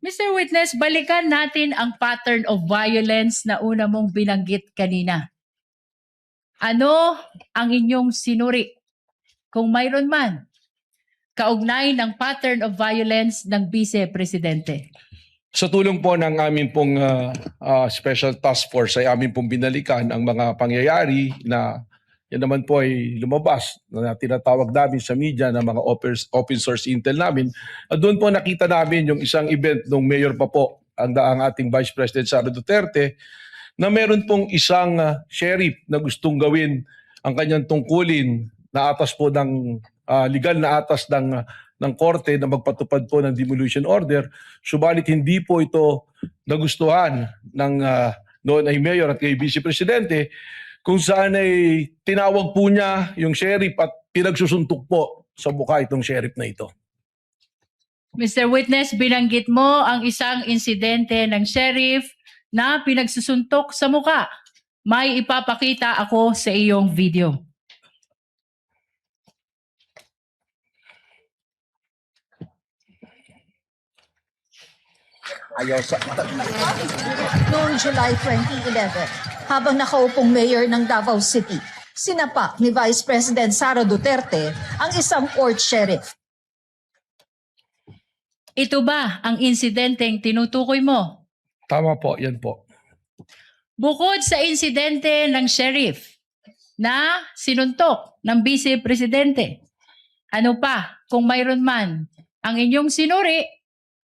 Mr. Witness, balikan natin ang pattern of violence na una mong binanggit kanina. Ano ang inyong sinuri? Kung mayroon man, kaugnay ng pattern of violence ng Vice Presidente. Sa tulong po ng aming pong Special Task Force ay aming pong binalikan ang mga pangyayari na yan naman po ay lumabas na tinatawag namin sa media na mga open source intel namin. At doon po nakita namin yung isang event nung mayor pa po ang ating Vice President Sara Duterte na meron pong isang sheriff na gustong gawin ang kanyang tungkulin na atas po ng legal na atas ng korte na magpatupad po ng demolition order. Subalit hindi po ito nagustuhan ng noon ay mayor at kay Vice Presidente, kung saan ay tinawag po niya yung sheriff at pinagsusuntok po sa mukha itong sheriff na ito. Mr. Witness, binanggit mo ang isang insidente ng sheriff na pinagsusuntok sa mukha. May ipapakita ako sa iyong video. Noong July 2011, habang nakaupong mayor ng Davao City, sinapak ni Vice President Sara Duterte ang isang court sheriff. Ito ba ang insidenteng tinutukoy mo? Tama po, yan po. Bukod sa insidente ng sheriff na sinuntok ng Vice Presidente, ano pa kung mayroon man ang inyong sinuri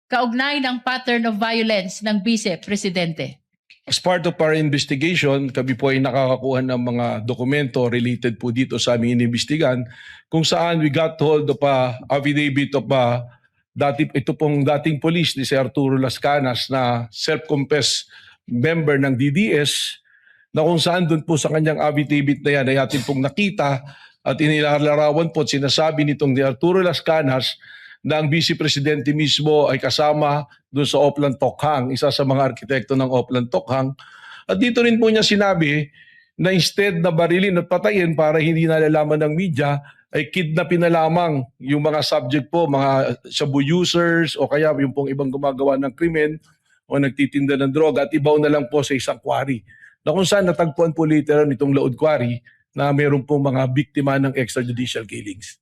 kaugnay ng pattern of violence ng Vice Presidente? As part of our investigation, kami po ay nakakakuha ng mga dokumento related po dito sa aming inimbestigan kung saan we got hold of affidavit of ito pong dating police ni si Arturo Las Canas na self-confessed member ng DDS na kung saan doon po sa kanyang affidavit na yan ay atin pong nakita at inilalarawan po at sinasabi nitong ni Arturo Las Canas na ang Vice Presidente mismo ay kasama doon sa Oplan Tokhang, isa sa mga arkitekto ng Oplan Tokhang. At dito rin po niya sinabi na instead na barilin at patayin para hindi nalalaman ng media, ay kidnapin na lamang yung mga subject po, mga shabu users o kaya yung pong ibang gumagawa ng krimen o nagtitinda ng droga at ibaw na lang po sa isang quarry. Na kung saan natagpuan po later nitong Laod Quarry na mayroon po mga biktima ng extrajudicial killings.